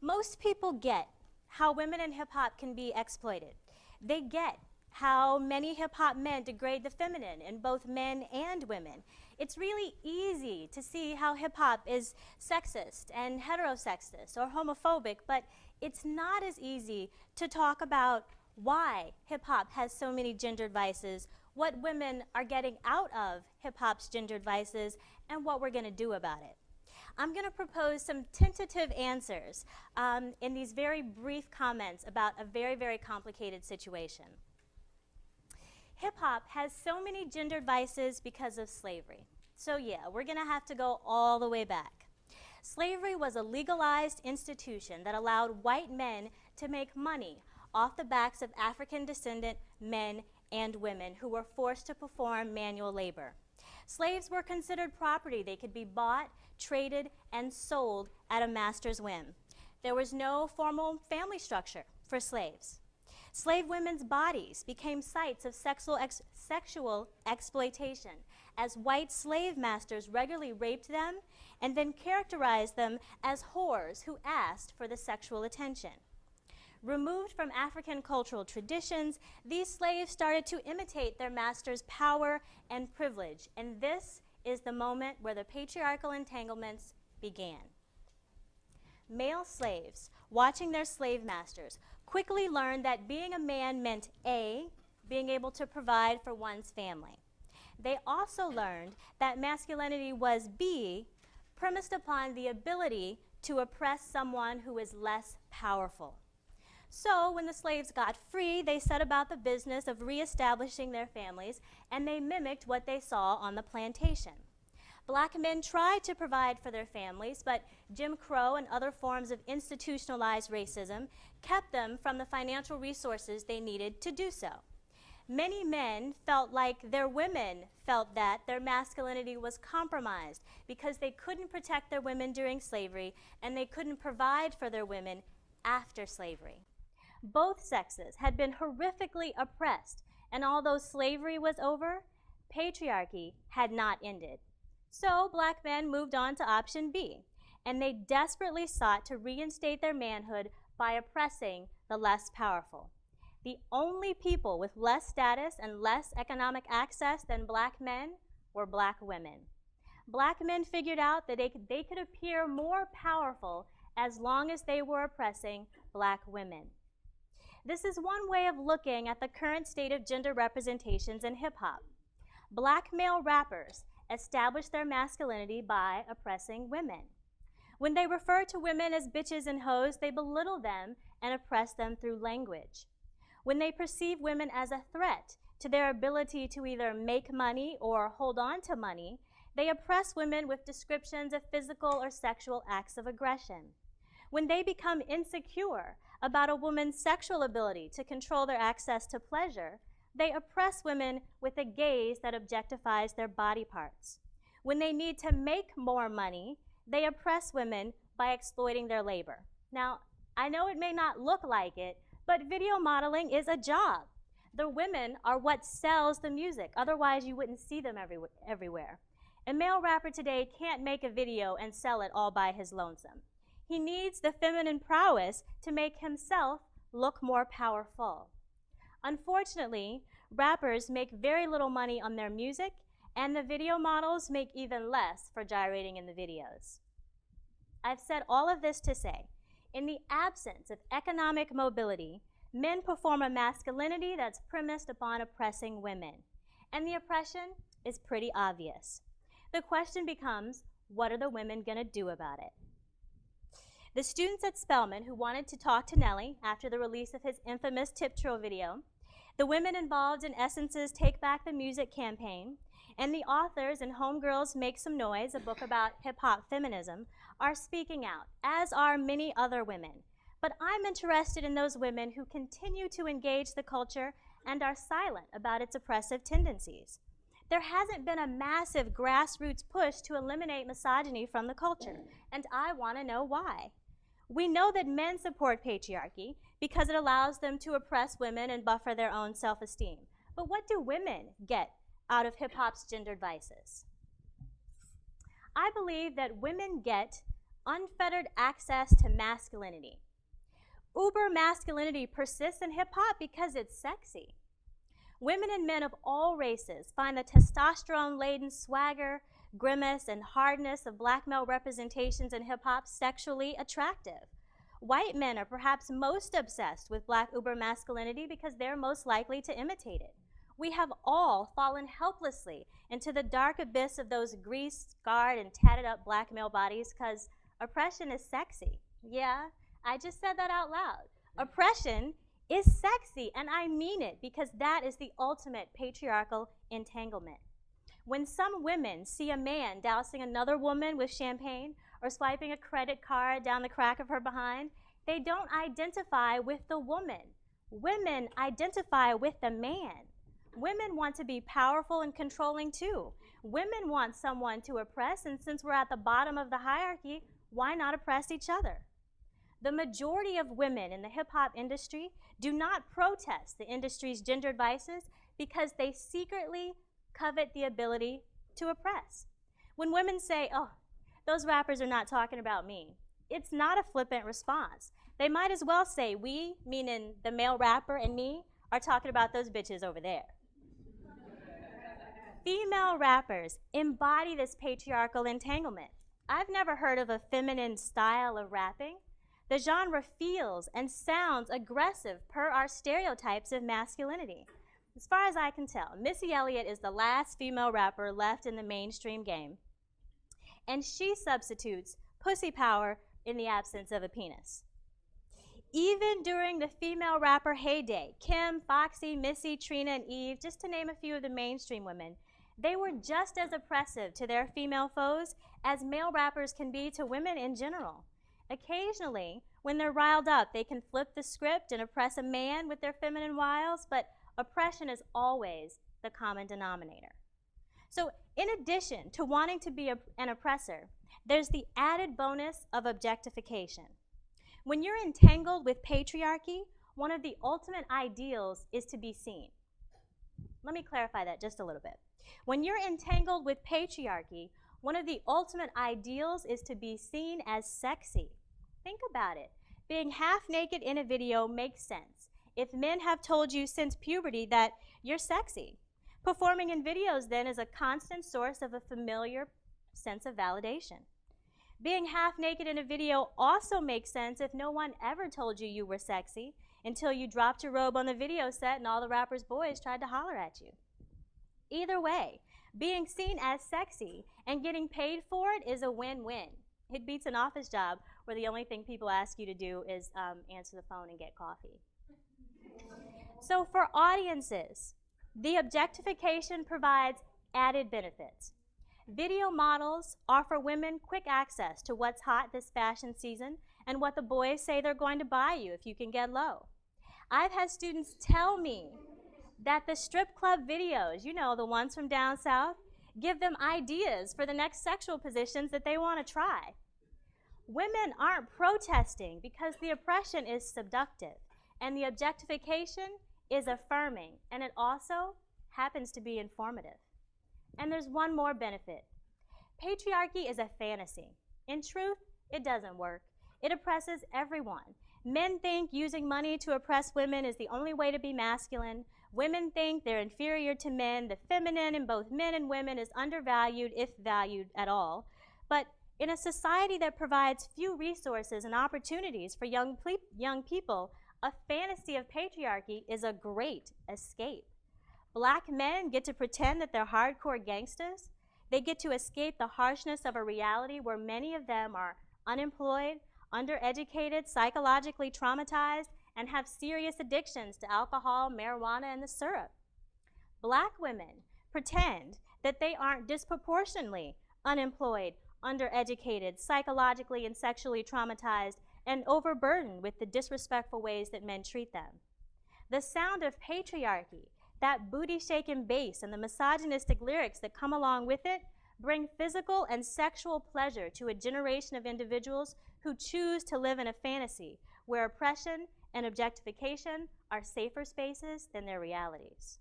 Most people get how women in hip-hop can be exploited. They get how many hip-hop men degrade the feminine in both men and women. It's really easy to see how hip-hop is sexist and heterosexist or homophobic, but it's not as easy to talk about why hip-hop has so many gendered vices, what women are getting out of hip-hop's gendered vices, and what we're going to do about it. I'm going to propose some tentative answers in these very brief comments about a very, very complicated situation. Hip-hop has so many gendered vices because of slavery. So yeah, we're going to have to go all the way back. Slavery was a legalized institution that allowed white men to make money off the backs of African descendant men and women who were forced to perform manual labor. Slaves were considered property. They could be bought, traded, and sold at a master's whim. There was no formal family structure for slaves. Slave women's bodies became sites of sexual exploitation, as white slave masters regularly raped them and then characterized them as whores who asked for the sexual attention. Removed from African cultural traditions, these slaves started to imitate their masters' power and privilege, and this is the moment where the patriarchal entanglements began. Male slaves, watching their slave masters, quickly learned that being a man meant A, being able to provide for one's family. They also learned that masculinity was B, premised upon the ability to oppress someone who is less powerful. So when the slaves got free, they set about the business of reestablishing their families, and they mimicked what they saw on the plantation. Black men tried to provide for their families, but Jim Crow and other forms of institutionalized racism kept them from the financial resources they needed to do so. Many men felt like their women felt that their masculinity was compromised because they couldn't protect their women during slavery and they couldn't provide for their women after slavery. Both sexes had been horrifically oppressed, and although slavery was over, patriarchy had not ended. So black men moved on to option B, and they desperately sought to reinstate their manhood by oppressing the less powerful. The only people with less status and less economic access than black men were black women. Black men figured out that they could appear more powerful as long as they were oppressing black women. This is one way of looking at the current state of gender representations in hip-hop. Black male rappers established their masculinity by oppressing women. When they refer to women as bitches and hoes, they belittle them and oppress them through language. When they perceive women as a threat to their ability to either make money or hold on to money, they oppress women with descriptions of physical or sexual acts of aggression. When they become insecure about a woman's sexual ability to control their access to pleasure, they oppress women with a gaze that objectifies their body parts. When they need to make more money, they oppress women by exploiting their labor. Now, I know it may not look like it, but video modeling is a job. The women are what sells the music. Otherwise, you wouldn't see them everywhere. A male rapper today can't make a video and sell it all by his lonesome. He needs the feminine prowess to make himself look more powerful. Unfortunately, rappers make very little money on their music, and the video models make even less for gyrating in the videos. I've said all of this to say, in the absence of economic mobility, men perform a masculinity that's premised upon oppressing women. And the oppression is pretty obvious. The question becomes, what are the women going to do about it? The students at Spelman who wanted to talk to Nelly after the release of his infamous Tip Trill video, the women involved in Essence's Take Back the Music campaign, and the authors in Homegirls Make Some Noise, a book about hip-hop feminism, are speaking out, as are many other women. But I'm interested in those women who continue to engage the culture and are silent about its oppressive tendencies. There hasn't been a massive grassroots push to eliminate misogyny from the culture, and I want to know why. We know that men support patriarchy because it allows them to oppress women and buffer their own self-esteem. But what do women get out of hip-hop's gendered vices? I believe that women get unfettered access to masculinity. Uber masculinity persists in hip-hop because it's sexy. Women and men of all races find the testosterone-laden swagger, grimace, and hardness of black male representations in hip-hop sexually attractive. White men are perhaps most obsessed with black uber masculinity because they're most likely to imitate it. We have all fallen helplessly into the dark abyss of those greased, scarred, and tatted up black male bodies because oppression is sexy. Yeah, I just said that out loud. Oppression is sexy, and I mean it because that is the ultimate patriarchal entanglement. When some women see a man dousing another woman with champagne or swiping a credit card down the crack of her behind, they don't identify with the woman. Women identify with the man. Women want to be powerful and controlling too. Women want someone to oppress, and since we're at the bottom of the hierarchy, why not oppress each other? The majority of women in the hip-hop industry do not protest the industry's gendered vices because they secretly covet the ability to oppress. When women say, oh, those rappers are not talking about me, it's not a flippant response. They might as well say we, meaning the male rapper and me, are talking about those bitches over there. Female rappers embody this patriarchal entanglement. I've never heard of a feminine style of rapping. The genre feels and sounds aggressive per our stereotypes of masculinity. As far as I can tell, Missy Elliott is the last female rapper left in the mainstream game, and she substitutes pussy power in the absence of a penis. Even during the female rapper heyday, Kim, Foxy, Missy, Trina, and Eve, just to name a few of the mainstream women, they were just as oppressive to their female foes as male rappers can be to women in general. Occasionally, when they're riled up, they can flip the script and oppress a man with their feminine wiles, but oppression is always the common denominator. So in addition to wanting to be an oppressor, there's the added bonus of objectification. When you're entangled with patriarchy, one of the ultimate ideals is to be seen. Let me clarify that just a little bit. When you're entangled with patriarchy, one of the ultimate ideals is to be seen as sexy. Think about it. Being half naked in a video makes sense if men have told you since puberty that you're sexy. Performing in videos then is a constant source of a familiar sense of validation. Being half naked in a video also makes sense if no one ever told you you were sexy until you dropped your robe on the video set and all the rappers' boys tried to holler at you. Either way, being seen as sexy and getting paid for it is a win-win. It beats an office job where the only thing people ask you to do is answer the phone and get coffee. So for audiences, the objectification provides added benefits. Video models offer women quick access to what's hot this fashion season and what the boys say they're going to buy you if you can get low. I've had students tell me that the strip club videos, you know, the ones from down south, give them ideas for the next sexual positions that they want to try. Women aren't protesting because the oppression is seductive and the objectification is affirming, and it also happens to be informative. And there's one more benefit. Patriarchy is a fantasy. In truth, it doesn't work. It oppresses everyone. Men think using money to oppress women is the only way to be masculine. Women think they're inferior to men. The feminine in both men and women is undervalued, if valued at all. But in a society that provides few resources and opportunities for young people, a fantasy of patriarchy is a great escape. Black men get to pretend that they're hardcore gangsters. They get to escape the harshness of a reality where many of them are unemployed, undereducated, psychologically traumatized, and have serious addictions to alcohol, marijuana, and the syrup. Black women pretend that they aren't disproportionately unemployed, undereducated, psychologically and sexually traumatized, and overburdened with the disrespectful ways that men treat them. The sound of patriarchy, that booty-shaking bass and the misogynistic lyrics that come along with it, bring physical and sexual pleasure to a generation of individuals who choose to live in a fantasy where oppression and objectification are safer spaces than their realities.